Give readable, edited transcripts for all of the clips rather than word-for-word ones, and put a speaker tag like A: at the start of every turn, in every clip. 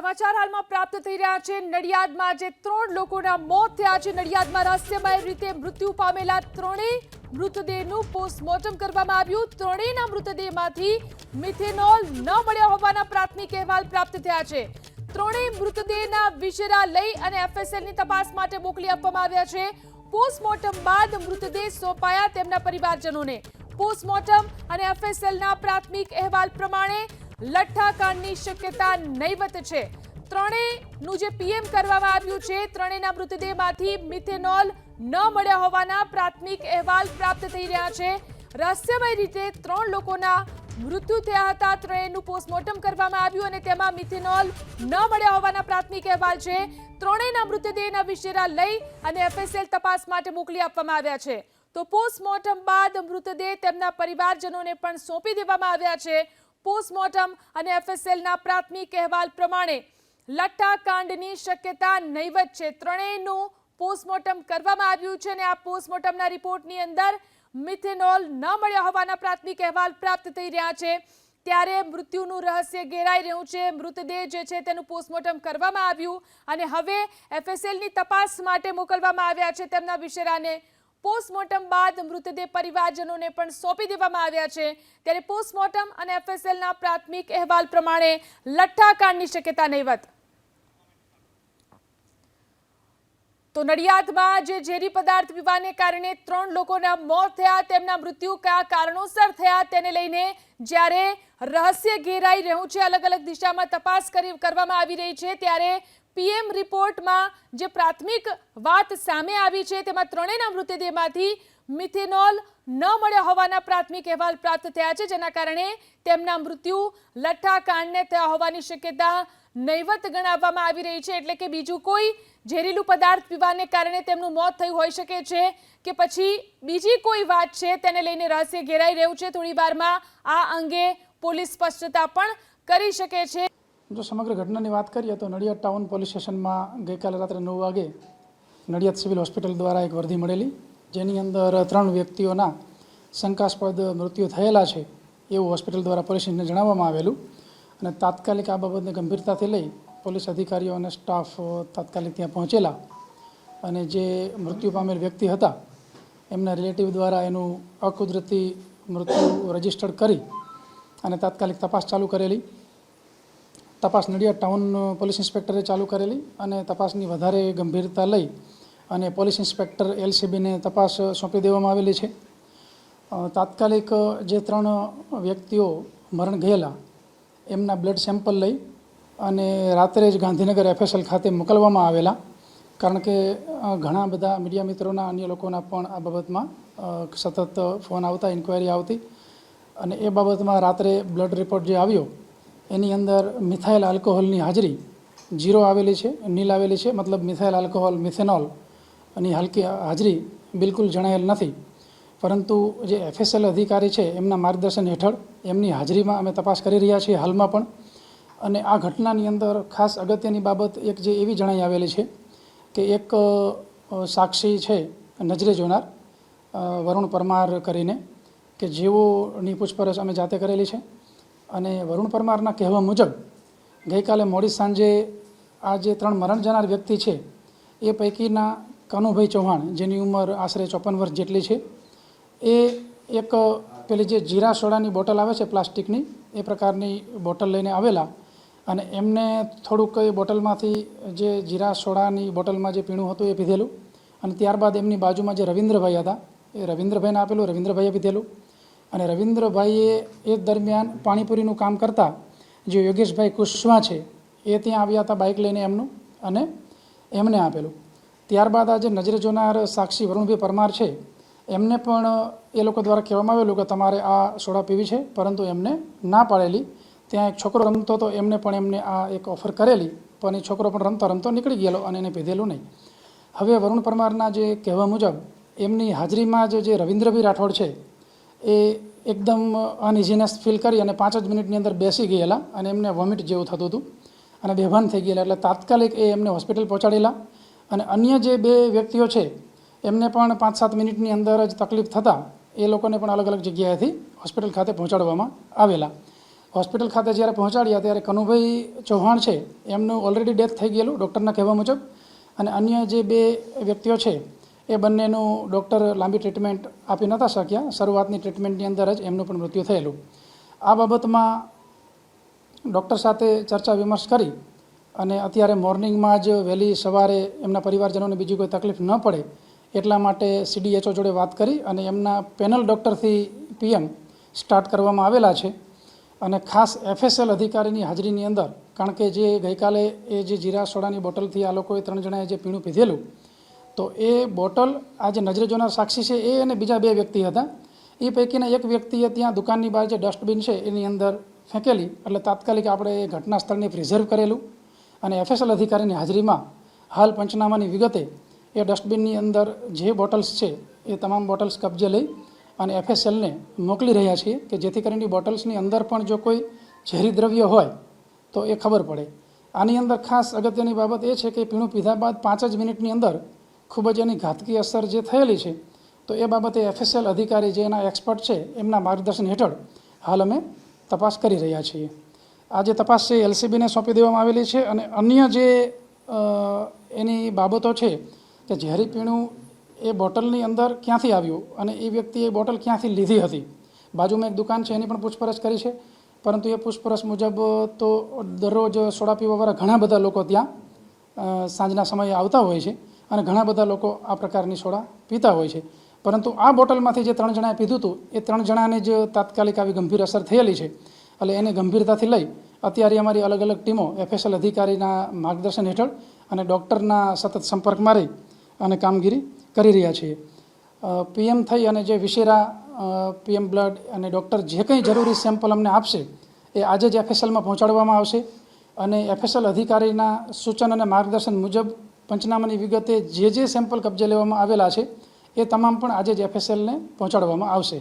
A: સમાચાર હાલમાં પ્રાપ્ત થઈ રહ્યા છે। નડિયાદમાં જે 3 લોકોના મોત થયા છે। નડિયાદમાં રહસ્યમય રીતે મૃત્યુ પામેલા ત્રણેય મૃતદેહનું પોસ્ટમોર્ટમ કરવામાં આવ્યું। ત્રણેયના મૃતદેહમાંથી મિથેનોલ ન મળ્યા હોવાના પ્રાથમિક અહેવાલ પ્રાપ્ત થયા છે। ત્રણેય મૃતદેહના વિશેરા લઈ અને એફએસએલની તપાસ માટે મોકલી આપવામાં આવ્યા છે। પોસ્ટમોર્ટમ બાદ મૃતદેહ સોંપાયા તેમના પરિવારજનોને। પોસ્ટમોર્ટમ અને એફએસએલના પ્રાથમિક અહેવાલ પ્રમાણે લઠ્ઠાકાંડની શક્યતા નહીવત છે। ત્રણેયનું જે પીએમ કરવામાં આવ્યું છે, ત્રણેયના મૃતદેહમાંથી મિથેનોલ ન મળ્યા હોવાના પ્રાથમિક અહેવાલ પ્રાપ્ત થઈ રહ્યા છે। રહસ્યમય રીતે 3 લોકોના મૃત્યુ થયા હતા। ત્રણેયનું પોસ્ટમોર્ટમ કરવામાં આવ્યું અને તેમાં મિથેનોલ ન મળ્યા હોવાના પ્રાથમિક અહેવાલ છે। ત્રણેયના મૃતદેહના વિશેરા લઈ અને એફએસએલ તપાસ માટે મોકલી આપવામાં આવ્યા છે। તો પોસ્ટમોર્ટમ બાદ મૃતદેહ તેમના પરિવારજનોને પણ સોંપી દેવામાં આવ્યા છે। પોસ્ટમોર્ટમ અને એફએસએલના પ્રાથમિક અહેવાલ પ્રમાણે લઠ્ઠાકાંડની શક્યતા નહીવત છે। ત્રણેયનું પોસ્ટમોર્ટમ કરવામાં આવ્યું છે અને આ પોસ્ટમોર્ટમના રિપોર્ટની અંદર મિથેનોલ ન મળ્યા હોવાના પ્રાથમિક અહેવાલ પ્રાપ્ત થઈ રહ્યા છે। ત્યારે મૃત્યુનું રહસ્ય ઘેરાઈ રહ્યું છે। મૃતદેહ જે છે તેનું પોસ્ટમોર્ટમ કરવામાં આવ્યું અને હવે એફએસએલની તપાસ માટે મોકલવામાં આવ્યા છે તેમના વિશેરાને। પોસ્ટમોર્ટમ બાદ મૃતદેહ પરિવારજનોને પણ સોંપી દેવામાં આવ્યા છે। ત્યારે પોસ્ટમોર્ટમ અને એફએસએલના પ્રાથમિક અહેવાલ પ્રમાણે લઠ્ઠાકાંડની શક્યતા નહીવત। તો નડિયાદમાં જે ઝેરી પદાર્થ પીવાને કારણે 3 લોકોના મોત થયા, તેમના મૃત્યુ કયા કારણોસર થયા તેને લઈને જ્યારે રહસ્ય ઘેરાઈ રહ્યું છે, અલગ અલગ દિશામાં તપાસ કરવામાં આવી રહી છે, ત્યારે પીએમ રિપોર્ટમાં જે પ્રાથમિક વાત સામે આવી છે તેમાં ત્રણેયના મૃતદેહમાંથી મિથેનોલ ન મળ્યા હોવાના પ્રાથમિક અહેવાલ પ્રાપ્ત થયા છે, જેના કારણે તેમના મૃત્યુ લઠ્ઠાકાંડને થયા હોવાની શક્યતા નહીવત ગણાવવામાં આવી રહી છે। એટલે કે બીજું કોઈ ઝેરીલું પદાર્થ પીવાને કારણે તેમનું મોત થયું હોઈ શકે છે કે પછી બીજી કોઈ વાત છે, તેને લઈને રહસ્ય ઘેરાઈ રહ્યું છે। થોડી વારમાં આ અંગે પોલીસ સ્પષ્ટતા પણ કરી શકે છે।
B: જો સમગ્ર ઘટનાની વાત કરીએ તો નડિયાદ ટાઉન પોલીસ સ્ટેશનમાં ગઈકાલે રાત્રે 9 વાગે નડિયાદ સિવિલ હોસ્પિટલ દ્વારા એક વર્દી મળેલી, જેની અંદર 3 વ્યક્તિઓના શંકાસ્પદ મૃત્યુ થયેલા છે એવું હોસ્પિટલ દ્વારા પોલીસને જણાવવામાં આવેલું અને તાત્કાલિક આ બાબતને ગંભીરતાથી લઈ પોલીસ અધિકારીઓ અને સ્ટાફ તાત્કાલિક ત્યાં પહોંચેલા અને જે મૃત્યુ પામેલ વ્યક્તિ હતા એમના રિલેટિવ દ્વારા એનું અકુદરતી મૃત્યુ રજીસ્ટર્ડ કરી અને તાત્કાલિક તપાસ ચાલુ કરેલી। તપાસ નડિયાદ ટાઉન પોલીસ ઇન્સ્પેક્ટરે ચાલુ કરેલી અને તપાસની વધારે ગંભીરતા લઈ અને પોલીસ ઇન્સ્પેક્ટર એલસીબીને તપાસ સોંપી દેવામાં આવેલી છે। તાત્કાલિક જે 3 વ્યક્તિઓ મરણ ગયેલા એમના બ્લડ સેમ્પલ લઈ અને રાત્રે જ ગાંધીનગર એફએસએલ ખાતે મોકલવામાં આવેલા, કારણ કે ઘણા બધા મીડિયા મિત્રોના અન્ય લોકોના પણ આ બાબતમાં સતત ફોન આવતા, ઇન્ક્વાયરી આવતી અને એ બાબતમાં રાત્રે બ્લડ રિપોર્ટ જે આવ્યો એની અંદર મિથાઇલ આલ્કોહોલની હાજરી 0 આવેલી છે, નીલ આવેલી છે, મતલબ મિથાઇલ આલ્કોહોલ મિથેનોલ ની હાજરી બિલકુલ જણાયેલ નથી। પરંતુ જે એફએસએલ અધિકારી છે એમના માર્ગદર્શન હેઠળ એમની હાજરીમાં અમે તપાસ કરી રહ્યા છીએ હાલમાં પણ। અને આ ઘટનાની અંદર ખાસ અગત્યની બાબત એક જે એવી જણાઈ આવેલી છે કે એક સાક્ષી છે નજરે જોનાર વરુણ પરમાર કરીને, કે જેઓની પૂછપરછ અમે જાતે કરેલી છે અને વરુણ પરમારના કહેવા મુજબ ગઈકાલે મોડી સાંજે આ જે 3 મરણ જનાર વ્યક્તિ છે એ પૈકીના કનુભાઈ ચૌહાણ, જેની ઉંમર આશરે 54 વર્ષ જેટલી છે, એ એક પેલી જે જીરા સોડાની બોટલ આવે છે પ્લાસ્ટિકની, એ પ્રકારની બોટલ લઈને આવેલા અને એમને થોડુંક એ બોટલમાંથી જે જીરા સોડાની બોટલમાં જે પીણું હતું એ પીધેલું અને ત્યારબાદ એમની બાજુમાં જે રવિન્દ્રભાઈ હતા એ રવિન્દ્રભાઈને આપેલું, રવિન્દ્રભાઈએ પીધેલું અને રવિન્દ્રભાઈએ એ દરમિયાન પાણીપુરીનું કામ કરતા જે યોગેશભાઈ કુશવા છે એ ત્યાં આવ્યા હતા બાઇક લઈને એમનું અને એમને આપેલું। ત્યારબાદ આ જે નજરે જોનાર સાક્ષી વરુણભાઈ પરમાર છે એમને પણ એ લોકો દ્વારા કહેવામાં આવેલું કે તમારે આ સોડા પીવી છે, પરંતુ એમને ના પાડેલી। ત્યાં એક છોકરો રમતો હતો, એમને પણ એમને આ એક ઓફર કરેલી, પણ એ છોકરો પણ રમતો રમતો નીકળી ગયેલો અને એને પીધેલું નહીં। હવે વરુણ પરમારના જે કહેવા મુજબ એમની હાજરીમાં જે રવિન્દ્રભાઈ રાઠોડ છે એ એકદમ અનઇઝીનેસ ફીલ કરી અને 5 જ મિનિટની અંદર બેસી ગયેલા અને એમને વોમિટ જેવું થતું હતું અને બેભાન થઈ ગયેલા, એટલે તાત્કાલિક એ એમને હોસ્પિટલ પહોંચાડેલા અને અન્ય જે 2 વ્યક્તિઓ છે એમને પણ 5-7 મિનિટની અંદર જ તકલીફ થતાં એ લોકોને પણ અલગ અલગ જગ્યાએથી હોસ્પિટલ ખાતે પહોંચાડવામાં આવેલા। હોસ્પિટલ ખાતે જ્યારે પહોંચાડ્યા ત્યારે કનુભાઈ ચૌહાણ છે એમનું ઓલરેડી ડેથ થઈ ગયેલું ડૉક્ટરના કહેવા મુજબ, અને અન્ય જે 2 વ્યક્તિઓ છે એ બંનેનું ડૉક્ટર લાંબી ટ્રીટમેન્ટ આપી નહોતા શક્યા. શરૂઆતની ટ્રીટમેન્ટની અંદર જ એમનું પણ મૃત્યુ થયેલું. આ બાબતમાં ડૉક્ટર સાથે ચર્ચા વિમર્શ કરી અને અત્યારે મોર્નિંગમાં જ વહેલી સવારે એમના પરિવારજનોને બીજી કોઈ તકલીફ ન પડે એટલા માટે CDHO જોડે વાત કરી અને એમના પેનલ ડૉક્ટરથી PM સ્ટાર્ટ કરવામાં આવેલા છે. અને ખાસ FSL અધિકારીની હાજરીની અંદર, કારણ કે જે ગઈકાલે એ જે જીરા સોડાની બોટલથી આ લોકોએ 3 જણાએ જે પીણું પીધેલું, તો એ બોટલ આ જે નજરે જોનાર સાક્ષી છે એ અને બીજા 2 વ્યક્તિ હતા. એ પૈકીના એક વ્યક્તિએ ત્યાં દુકાનની બહાર જે ડસ્ટબિન છે એની અંદર ફેંકેલી, એટલે તાત્કાલિક આપણે એ ઘટના સ્થળને પ્રિઝર્વ કરેલું અને FSL અધિકારીની હાજરીમાં હાલ પંચનામાની વિગતે એ ડસ્ટબિનની અંદર જે બોટલ્સ છે એ તમામ બોટલ્સ કબજે લઈ અને FSLને મોકલી રહ્યા છીએ કે જેથી કરીને બોટલ્સની અંદર પણ જો કોઈ ઝેરી દ્રવ્ય હોય તો એ ખબર પડે. આની અંદર ખાસ અગત્યની બાબત એ છે કે પીણું પીધા બાદ 5 જ મિનિટની અંદર ખૂબ જ એની ઘાતકી અસર જે થયેલી છે, તો એ બાબતે FSL અધિકારી જે એના એક્સપર્ટ છે એમના માર્ગદર્શન હેઠળ હાલ અમે તપાસ કરી રહ્યા છીએ. આ જે તપાસ છે LCBને સોંપી દેવામાં આવેલી છે અને અન્ય જે એની બાબતો છે કે ઝેરી પીણું એ બોટલની અંદર ક્યાંથી આવ્યું અને એ વ્યક્તિએ બોટલ ક્યાંથી લીધી હતી. બાજુમાં એક દુકાન છે એની પણ પૂછપરછ કરી છે, પરંતુ એ પૂછપરછ મુજબ તો દરરોજ સોડા પીવાવાળા ઘણા બધા લોકો ત્યાં સાંજના સમયે આવતા હોય છે અને ઘણા બધા લોકો આ પ્રકારની સોડા પીતા હોય છે. પરંતુ આ બોટલમાંથી જે 3 જણાએ પીધું હતું એ 3 જણાને જ તાત્કાલિક આવી ગંભીર અસર થયેલી છે. એટલે એને ગંભીરતાથી લઈ અત્યારે અમારી અલગ અલગ ટીમો FSL અધિકારીના માર્ગદર્શન હેઠળ અને ડૉક્ટરના સતત સંપર્કમાં રહી અને કામગીરી કરી રહ્યા છીએ. PM થઈ અને જે વિશેરા PM બ્લડ અને ડૉક્ટર જે કંઈ જરૂરી સેમ્પલ અમને આપશે એ આજે જ FSLમાં પહોંચાડવામાં આવશે અને FSL અધિકારીના સૂચન અને માર્ગદર્શન મુજબ પંચનામાની વિગતે જે સેમ્પલ કબજે લેવામાં આવેલા છે એ તમામ પણ આજે જ FSLને પહોંચાડવામાં આવશે.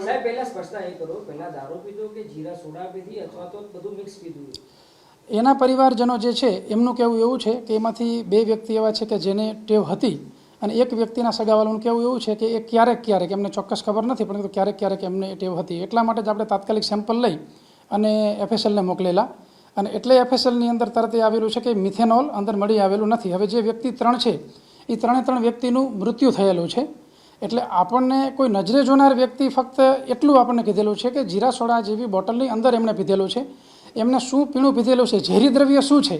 C: સાહેબ પહેલા સ્પષ્ટતા એ કરો, પહેલા દારૂ પીધો કે જીરા સોડા પીધી અથવા તો બધું મિક્સ પીધું?
B: એના પરિવારજનો જે છે એમનું કહેવું એવું છે કે એમાંથી 2 વ્યક્તિ એવા છે કે જેને ટેવ હતી અને એક વ્યક્તિના સગાવાલાનું કહેવું એવું છે કે એ ક્યારેક એમને ચોક્કસ ખબર નથી પરંતુ ક્યારેક એમને ટેવ હતી. એટલા માટે જ આપણે તાત્કાલિક સેમ્પલ લઈ અને FSLને મોકલેલા અને એટલે FSLની અંદર તરત એ આવેલું છે કે મિથેનોલ અંદર મળી આવેલું નથી. હવે જે વ્યક્તિ 3 છે એ 3 વ્યક્તિનું મૃત્યુ થયેલું છે. એટલે આપણને કોઈ નજરે જોનાર વ્યક્તિ ફક્ત એટલું આપણને કીધેલું છે કે જીરા સોડા જેવી બોટલની અંદર એમણે પીધેલું છે. એમને શું પીણું પીધેલું છે, ઝેરી દ્રવ્ય શું છે,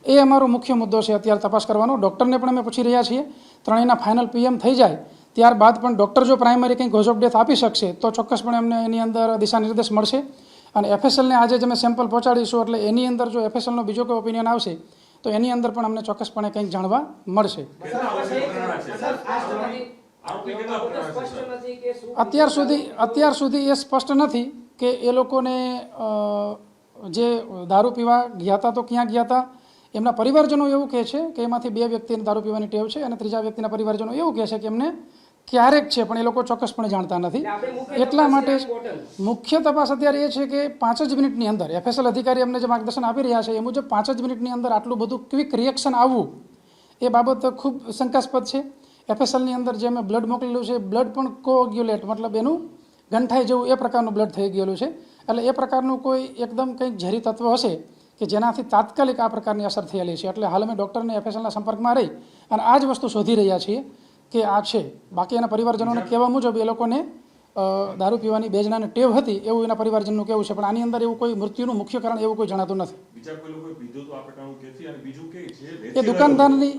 B: એ અમારો મુખ્ય મુદ્દો છે અત્યારે તપાસ કરવાનો. ડૉક્ટરને પણ અમે પૂછી રહ્યા છીએ. 3ના ફાઇનલ PM થઈ જાય ત્યારબાદ પણ ડૉક્ટર જો પ્રાઇમરી કંઈ કોઝ ઓફ ડેથ આપી શકશે તો ચોક્કસપણે અમને એની અંદર દિશા નિર્દેશ મળશે અને FSLને આજે જ અમે સેમ્પલ પહોંચાડીશું. એટલે એની અંદર જો FSLનો બીજો કોઈ ઓપિનિયન આવશે તો એની અંદર પણ અમને ચોક્કસપણે કંઈક જાણવા મળશે. અત્યાર સુધી એ સ્પષ્ટ નથી કે એ લોકોને જે દારૂ પીવા ગયા હતા તો ક્યાં ગયા હતા. એમના પરિવારજનો એવું કહે છે કે એમાંથી 2 વ્યક્તિને દારૂ પીવાની ટેવ છે અને 3જા વ્યક્તિના પરિવારજનો એવું કહે છે કે એમને ક્યારેક છે પણ એ લોકો ચોક્કસપણે જાણતા નથી. એટલા માટે મુખ્ય તપાસ અત્યારે એ છે કે 5 જ મિનિટની અંદર FSL અધિકારી અમને જે માર્ગદર્શન આપી રહ્યા છે એ મુજબ 5 જ મિનિટની અંદર આટલું બધું ક્વિક રિએક્શન આવવું એ બાબત ખૂબ શંકાસ્પદ છે. FSLની અંદર જે અમે બ્લડ મોકલેલું છે બ્લડ પણ કોગ્યુલેટ મતલબ એનું ગંઠાઈ જેવું એ પ્રકારનું બ્લડ થઈ ગયેલું છે. એટલે એ પ્રકારનું કોઈ એકદમ કંઈક ઝેરી તત્વ હશે કે જેનાથી તાત્કાલિક આ પ્રકારની અસર થયેલી છે. એટલે હાલ અમે ડૉક્ટરને FSLના સંપર્કમાં રહી અને આ જ વસ્તુ શોધી રહ્યા છીએ કે આ છે. બાકી એના પરિવારજનોને કહેવા મુજબ એ લોકોને દારૂ પીવાની 2 જણાને ટેવ હતી એવું એના પરિવારજનનું કહેવું છે, પણ આની અંદર એવું કોઈ મૃત્યુનું મુખ્ય કારણ એવું કોઈ જણાતું નથી. એ દુકાનદારની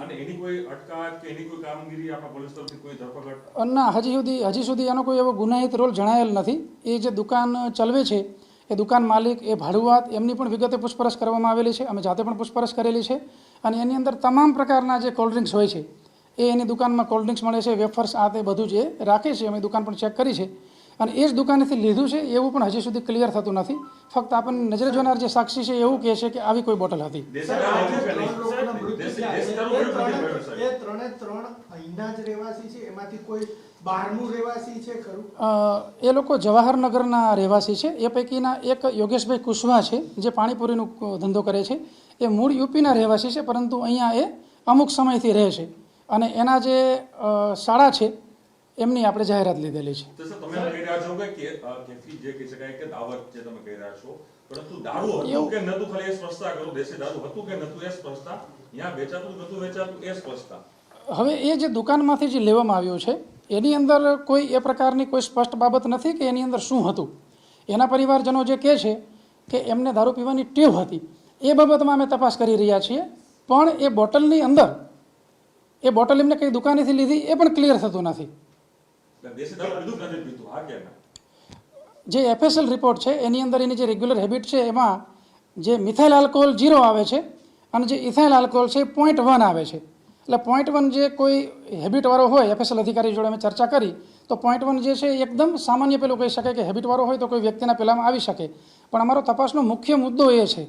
B: ના હજી સુધી એનો કોઈ એવો ગુનાહિત રોલ જણાયેલ નથી. એ જે દુકાન ચલાવે છે એ દુકાન માલિક એ ભાડુઆત એમની પણ વિગતે પૂછપરછ કરવામાં આવેલી છે. અમે જાતે પણ પૂછપરછ કરેલી છે અને એની અંદર તમામ પ્રકારના જે કોલ્ડ ડ્રિંક્સ હોય છે એ એની દુકાનમાં કોલ્ડ ડ્રિંક્સ મળે છે, વેફર્સ આ તે બધું જ એ રાખે છે. અમે દુકાન પણ ચેક કરી છે અને એ જ દુકાનેથી લીધું છે એવું પણ હજી સુધી ક્લિયર થતું નથી. ફક્ત આપણને નજરે જોનાર જે સાક્ષી છે એવું કહે છે કે આવી કોઈ બોટલ હતી. એ લોકો જવાહરનગરના રહેવાસી છે. એ પૈકીના એક યોગેશભાઈ કુશવાહ છે જે પાણીપુરીનો ધંધો કરે છે. એ મૂળ યુપીના રહેવાસી છે પરંતુ અહીંયા એ અમુક સમયથી રહે છે અને એના જે શાળા છે એમની આપણે જાહેરાત લીધેલી છે.
D: તો સર તમે કહી રહ્યા છો કે કેફી જે કહી શકાય કે દાવત જે તમે કહી રહ્યા છો, પરંતુ દારૂ હતું કે નતું, ખાલી એ સ્પષ્ટતા કરો. દેશી દારૂ હતું કે નતું એ સ્પષ્ટતા, અહીંયા વેચાતું નતું વેચાતું એ સ્પષ્ટતા.
B: હવે એ જે દુકાનમાંથી જે લેવામાં આવ્યું છે એની અંદર કોઈ એ પ્રકારની કોઈ સ્પષ્ટ બાબત નથી કે એની અંદર શું હતું. એના પરિવારજનો જે કહે છે કે એમને દારૂ પીવાની ટેવ હતી, એ બાબતમાં અમે તપાસ કરી રહ્યા છીએ. પણ એ બોટલની અંદર એ બોટલ એમને કઈ દુકાનેથી લીધી એ પણ ક્લિયર થતું નથી.
D: દેશી દારૂ પીધું કે નથી પીધું, હા કે ના?
B: જે FSL રિપોર્ટ છે એની અંદર એની જે રેગ્યુલર હેબિટ છે એમાં જે મિથાઇલ આલ્કોહોલ 0 આવે છે અને જે ઇથાઇલ આલ્કોહોલ છે 0.1 આવે છે. એટલે 0.1 જે કોઈ હેબિટવાળો હોય, FSL અધિકારી જોડે અમે ચર્ચા કરી તો 0.1 જે છે એકદમ સામાન્ય પેલું કહી શકાય કે હેબિટવાળો હોય તો કોઈ વ્યક્તિના પેલામાં આવી શકે. પણ અમારો તપાસનો મુખ્ય મુદ્દો એ છે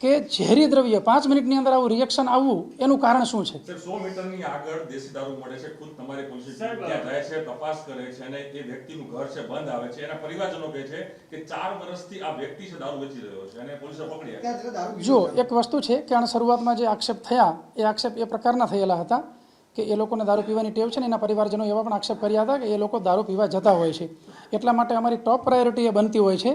B: કે ઝેરી દ્રવ્ય 5 મિનિટની અંદર આવું રિએક્શન આવવું એનું કારણ શું છે.
D: સર 100 મીટરની આગળ દેશી દારૂ મળે છે, ખુદ તમારી પોલીસ ત્યાં જાય છે, તપાસ કરે છે અને એ વ્યક્તિનું ઘર છે બંધ આવે છે. એના પરિવારજનો કહે છે કે 4 વર્ષથી આ વ્યક્તિ છે દારૂ વેચી રહ્યો છે અને પોલીસે પકડ્યા.
B: જો એક વસ્તુ છે કે આના શરૂઆતમાં જે આક્ષેપ થયા એ આક્ષેપ એ પ્રકારના થયેલા હતા કે એ લોકોને દારૂ પીવાની ટેવ છે ને એના પરિવારજનો એવા પણ આક્ષેપ કર્યા હતા કે એ લોકો દારૂ પીવા જતા હોય છે. એટલા માટે અમારી ટોપ પ્રાયોરિટી એ બનતી હોય છે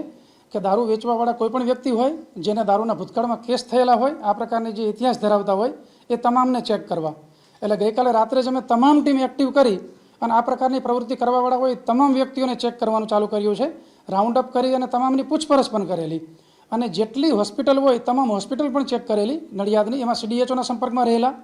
B: કે દારૂ વેચવાવાળા કોઈ પણ વ્યક્તિ હોય, જેને દારૂના ભૂતકાળમાં કેસ થયેલા હોય, આ પ્રકારની જે ઇતિહાસ ધરાવતા હોય એ તમામને ચેક કરવા. એટલે ગઈકાલે રાત્રે જ અમે તમામ ટીમ એક્ટિવ કરી અને આ પ્રકારની પ્રવૃત્તિ કરવાવાળા હોય તમામ વ્યક્તિઓને ચેક કરવાનું ચાલુ કર્યું છે. રાઉન્ડ અપ કરી અને તમામની પૂછપરછ પણ કરેલી અને જેટલી હોસ્પિટલ હોય તમામ હોસ્પિટલ પણ ચેક કરેલી નડિયાદની. એમાં CDHOના સંપર્કમાં રહેલા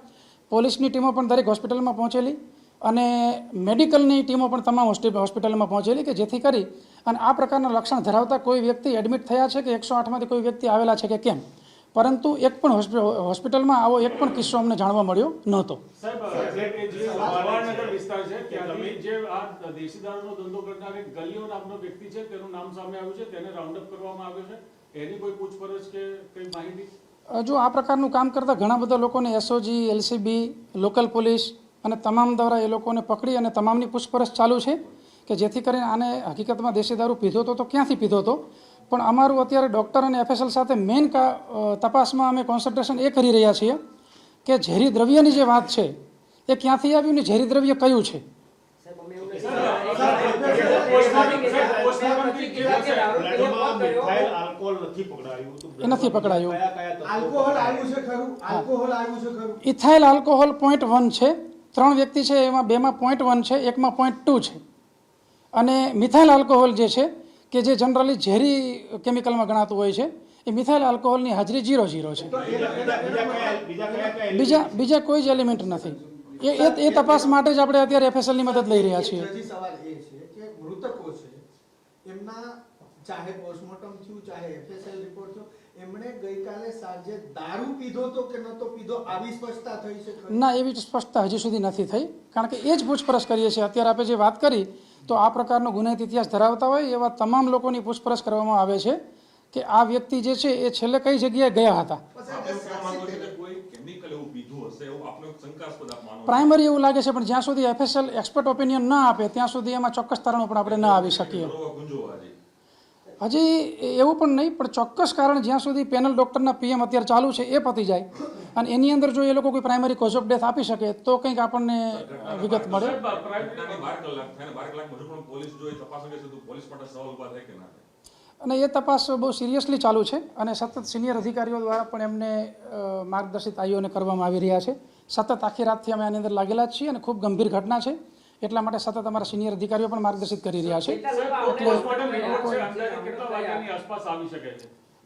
B: પોલીસની ટીમો પણ દરેક હોસ્પિટલમાં પહોંચેલી અને મેડિકલની ટીમો પણ તમામ હોસ્પિટલમાં પહોંચેલી કે જેથી કરી અને આ પ્રકારના લક્ષણ ધરાવતા કોઈ વ્યક્તિ એડમિટ થયા છે કે 108માંથી કોઈ વ્યક્તિ આવેલા છે કે કેમ. પરંતુ એક પણ હોસ્પિટલમાં આવો એક પણ કિસ્સો અમને જાણવા મળ્યો નહોતો.
E: સાહેબ, જે જવાહરનગર વિસ્તાર છે ત્યાંથી જે આ દેશી દારૂનો ધંધો કરનાર એક ગલિયો નામનો વ્યક્તિ છે તેનું નામ સામે આવ્યું છે, તેને રાઉન્ડ અપ કરવામાં આવ્યો છે. એની કોઈ પૂછપરછ કે કઈ માહિતી?
B: જો આ પ્રકારનું કામ કરતા ઘણા બધા લોકોને SOG, LCB, લોકલ પોલીસ અને તમામ દ્વારા એ લોકોને પકડી અને તમામની પૂછપરછ ચાલુ છે કે જેથી કરીને આને હકીકતમાં દેશી દારૂ પીધો હતો તો ક્યાંથી પીધો હતો. પણ અમારું અત્યારે ડૉક્ટર અને FSL સાથે મેઇન તપાસમાં અમે કોન્સન્ટ્રેશન એ કરી રહ્યા છીએ કે ઝેરી દ્રવ્યની જે વાત છે એ ક્યાંથી આવ્યું ને ઝેરી દ્રવ્ય કયું છે. એ નથી પકડાયું. ઇથાઇલ આલ્કોહોલ 0.1 છે. 3 વ્યક્તિ છે એમાં 2માં 0.1 છે, એકમાં 0.2 છે. અને મિથાઇલ આલ્કોહોલ જે છે કે જે જનરલી ઝેરી કેમિકલમાં ગણાતું હોય છે એ મિથાઇલ આલ્કોહોલની હાજરી 0 છે. બીજા કોઈ જ એલિમેન્ટ નથી. એ તપાસ માટે જ આપણે અત્યારે FSLની મદદ લઈ રહ્યા છીએ.
F: સવાલ એ છે કે મૃતકો છે એમના ચાહે પોસ્ટમોર્ટમ થયું ચાહે FSL રિપોર્ટ થયો, એમણે ગઈકાલે સાંજે દારૂ પીધો તો કે નતો પીધો આવી સ્પષ્ટતા થઈ છે?
B: ના, એવી સ્પષ્ટતા હજી સુધી નથી થઈ, કારણ કે એ જ પૂછપરછ કરીએ છીએ. અત્યારે આપણે જે વાત કરી તો આ પ્રકારનો ગુનાહિત ઇતિહાસ ધરાવતા હોય એવા તમામ લોકોની પૂછપરછ કરવામાં આવે છે કે આ વ્યક્તિ જે છે એ છેલ્લે કઈ જગ્યાએ ગયા હતા. પ્રાઇમરી એવું લાગે છે પણ જ્યાં સુધી FSL એક્સપર્ટ ઓપિનિયન ન આપે ત્યાં સુધી એમાં ચોક્કસ તારણો પણ આપણે ન આવી શકીએ. હજી એવું પણ નહીં, પણ ચોક્કસ કારણ જ્યાં સુધી પેનલ ડૉક્ટરના PM અત્યારે ચાલુ છે એ પતી જાય અને એની અંદર જો એ લોકો કોઈ પ્રાઇમરી કોઝ ઓફ ડેથ આપી શકે તો કંઈક આપણને વિગત મળે. અને એ તપાસ બહુ સિરિયસલી ચાલુ છે અને સતત સિનિયર અધિકારીઓ દ્વારા પણ એમને માર્ગદર્શિત આઈઓને કરવામાં આવી રહ્યા છે. સતત આખી રાતથી અમે આની અંદર લાગેલા જ છીએ અને ખૂબ ગંભીર ઘટના છે એટલા માટે સતત અમારા સિનિયર અધિકારીઓ પણ માર્ગદર્શિત કરી રહ્યા છે.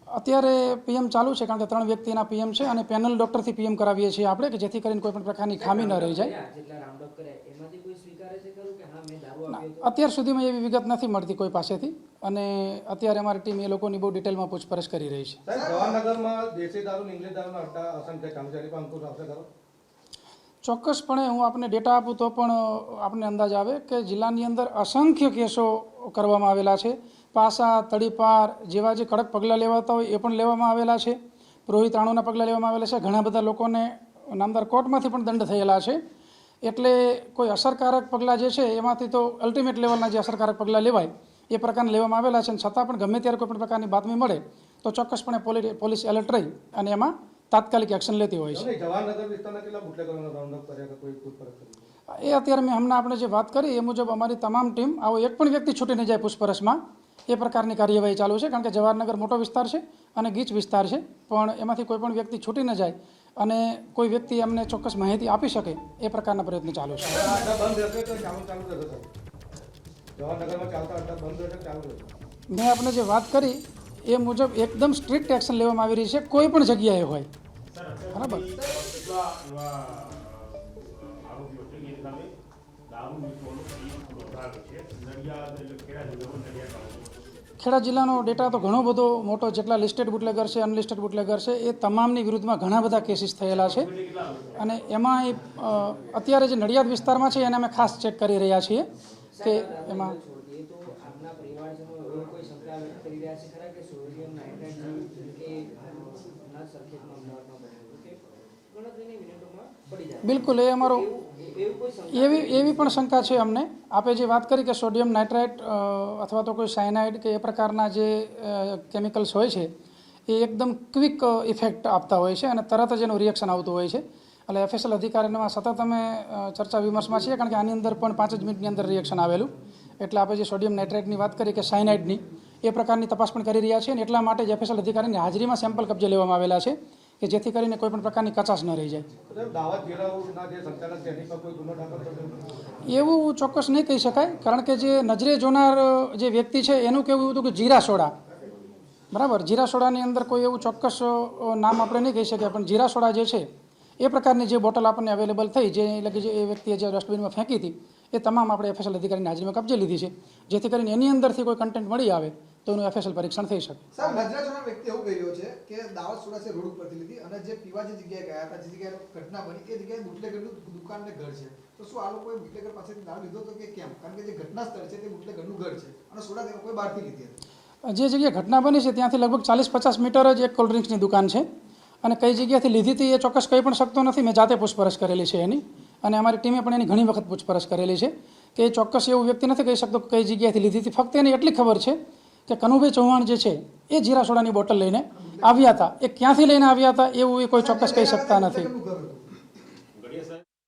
B: અત્યારે PM ચાલુ છે કારણ કે 3 વ્યક્તિના PM છે અને પેનલ ડૉક્ટરથી PM કરાવીએ છીએ આપણે કે જેથી કરીને કોઈ પણ પ્રકારની ખામી ન રહી જાય. અત્યાર સુધીમાં એવી વિગત નથી મળતી કોઈ પાસેથી અને અત્યારે અમારી ટીમ એ લોકોની બહુ ડિટેલમાં પૂછપરછ કરી રહી છે.
F: જવાહરનગરમાં દેશી દારૂ ઇંગ્લિશ દારૂના અડ્ડા અસંખ્ય ચાલુ છે, અંકુશ આપશે ખરો?
B: ચોક્કસપણે હું આપને ડેટા આપું તો પણ આપને અંદાજ આવે કે જિલ્લાની અંદર અસંખ્ય કેસો કરવામાં આવેલા છે. પાસા, તડીપાર જેવા જે કડક પગલાં લેવાતા હોય એ પણ લેવામાં આવેલા છે. પ્રોહિતાણુના પગલાં લેવામાં આવેલા છે. ઘણા બધા લોકોને નામદાર કોર્ટમાંથી પણ દંડ થયેલા છે. એટલે કોઈ અસરકારક પગલાં જે છે એમાંથી તો અલ્ટિમેટ લેવલના જે અસરકારક પગલાં લેવાય એ પ્રકારના લેવામાં આવેલા છે. છતાં પણ ગમે ત્યારે કોઈ પણ પ્રકારની બાતમી મળે તો ચોક્કસપણે પોલીસ એલર્ટ રહી અને એમાં તાત્કાલિક એક્શન લેતી હોય છે. એ અત્યારે મેં હમણાં આપણે જે વાત કરી એ મુજબ અમારી તમામ ટીમ આવો એક પણ વ્યક્તિ છૂટી ન જાય પૂછપરછમાં એ પ્રકારની કાર્યવાહી ચાલુ છે, કારણ કે જવાહરનગર મોટો વિસ્તાર છે અને ગીચ વિસ્તાર છે, પણ એમાંથી કોઈ પણ વ્યક્તિ છૂટી ન જાય અને કોઈ વ્યક્તિ અમને ચોક્કસ માહિતી આપી શકે એ પ્રકારના પ્રયત્ન ચાલુ છે. મેં આપણે જે વાત કરી એ મુજબ એકદમ સ્ટ્રિક્ટ એક્શન લેવામાં આવી રહી છે કોઈ પણ જગ્યાએ હોય. બરાબર. ખેડા જિલ્લાનો ડેટા તો ઘણો બધો મોટો, જેટલા લિસ્ટેડ બુટલેગર છે, અનલિસ્ટેડ બુટલેગર છે, એ તમામની વિરુદ્ધમાં ઘણા બધા કેસીસ થયેલા છે અને એમાં અત્યારે જે નડિયાદ વિસ્તારમાં છે એને અમે ખાસ ચેક કરી રહ્યા છીએ કે એમાં
C: તો આપના પરિવારજનો એવો કોઈ શંકા વ્યક્ત કરી રહ્યા છે ખરા કે સોડિયમ નાઇટ્રેટ કે ના સર્કિટમાં બ્લડમાં બનેલું કે ગણતરીની મિનિટોમાં પડી જાય?
B: બિલકુલ, એ અમારો
C: એવું કોઈ શંકા
B: એવી પણ શંકા છે અમને. આપે જે વાત કરી કે સોડિયમ નાઇટ્રાઇટ અથવા તો કોઈ સાયનાઇડ કે એ પ્રકારના જે કેમિકલ્સ હોય છે એ એકદમ ક્વિક ઇફેક્ટ આપતા હોય છે અને તરત જ એનું રિએક્શન આવતું હોય છે. એટલે એફએસએલ અધિકારીમાં સતત અમે ચર્ચા વિમર્શમાં છીએ, કારણ કે આની અંદર પણ 5 જ મિનિટની અંદર રિએક્શન આવેલું. એટલે આપણે જે સોડિયમ નાઇટ્રાઇટની વાત કરી કે સાયનાઇડની એ પ્રકારની તપાસ પણ કરી રહ્યા છીએ અને એટલા માટે જ એફએસએલ અધિકારીની હાજરીમાં સેમ્પલ કબજે લેવામાં આવેલા છે કે જેથી કરીને કોઈ પણ પ્રકારની કચાશ ન રહી જાય. એવું ચોક્કસ નહીં કહી શકાય, કારણ કે જે નજરે જોનાર જે વ્યક્તિ છે એનું કહેવું હતું કે જીરા સોડા, બરાબર, જીરા સોડાની અંદર કોઈ એવું ચોક્કસ નામ આપણે નહીં કહી શકીએ, પણ જીરા સોડા જે છે એ પ્રકારની જે બોટલ આપણને અવેલેબલ થઈ, જે એટલે જે એ વ્યક્તિએ જે ડસ્ટબિનમાં ફેંકી હતી એ તમામ આપણે એફએસએલ અધિકારીની હાજરીમાં કબજે લીધી છે, જેથી કરીને એની અંદરથી કોઈ કન્ટેન્ટ મળી આવે તો એનું એફએસએલ પરીક્ષણ થઈ શકે.
G: સર, નજરાજોના વ્યક્તિ એવું કહી રહ્યો છે કે દાવત સોડા છે રોડ ઉપરથી લીધી અને જે પીવા જે જગ્યાએ ગયા હતા, જે જગ્યાએ ઘટના બની એ જગ્યાએ બુટલેગરનું દુકાન ને ઘર છે, તો શું આ લોકોએ બુટલેગર પાસેથી દારૂ લીધો હતો કે કેમ? કારણ કે જે ઘટના સ્થળ છે તે બુટલેગરનું ઘર છે અને સોડા તે કોઈ બહારથી લીધી હતી.
B: જે જગ્યાએ ઘટના બની છે ત્યાંથી લગભગ 40-50 મીટર જ એક કોલ્ડ ડ્રિંક્સની દુકાન છે અને કઈ જગ્યાથી લીધી હતી એ ચોક્કસ કહી પણ શકતો નથી. મેં જાતે પૂછપરછ કરેલી છે એની અને અમારી ટીમે પણ એની ઘણી વખત પૂછપરછ કરેલી છે કે એ ચોક્કસ એવું વ્યક્તિ નથી કહી શકતો કઈ જગ્યાએથી લીધી હતી. ફક્ત એની એટલી ખબર છે કે કનુભાઈ ચૌહાણ જે છે એ જીરા સોડાની બોટલ લઈને આવ્યા હતા, એ ક્યાંથી લઈને આવ્યા હતા એવું એ કોઈ ચોક્કસ કહી શકતા નથી.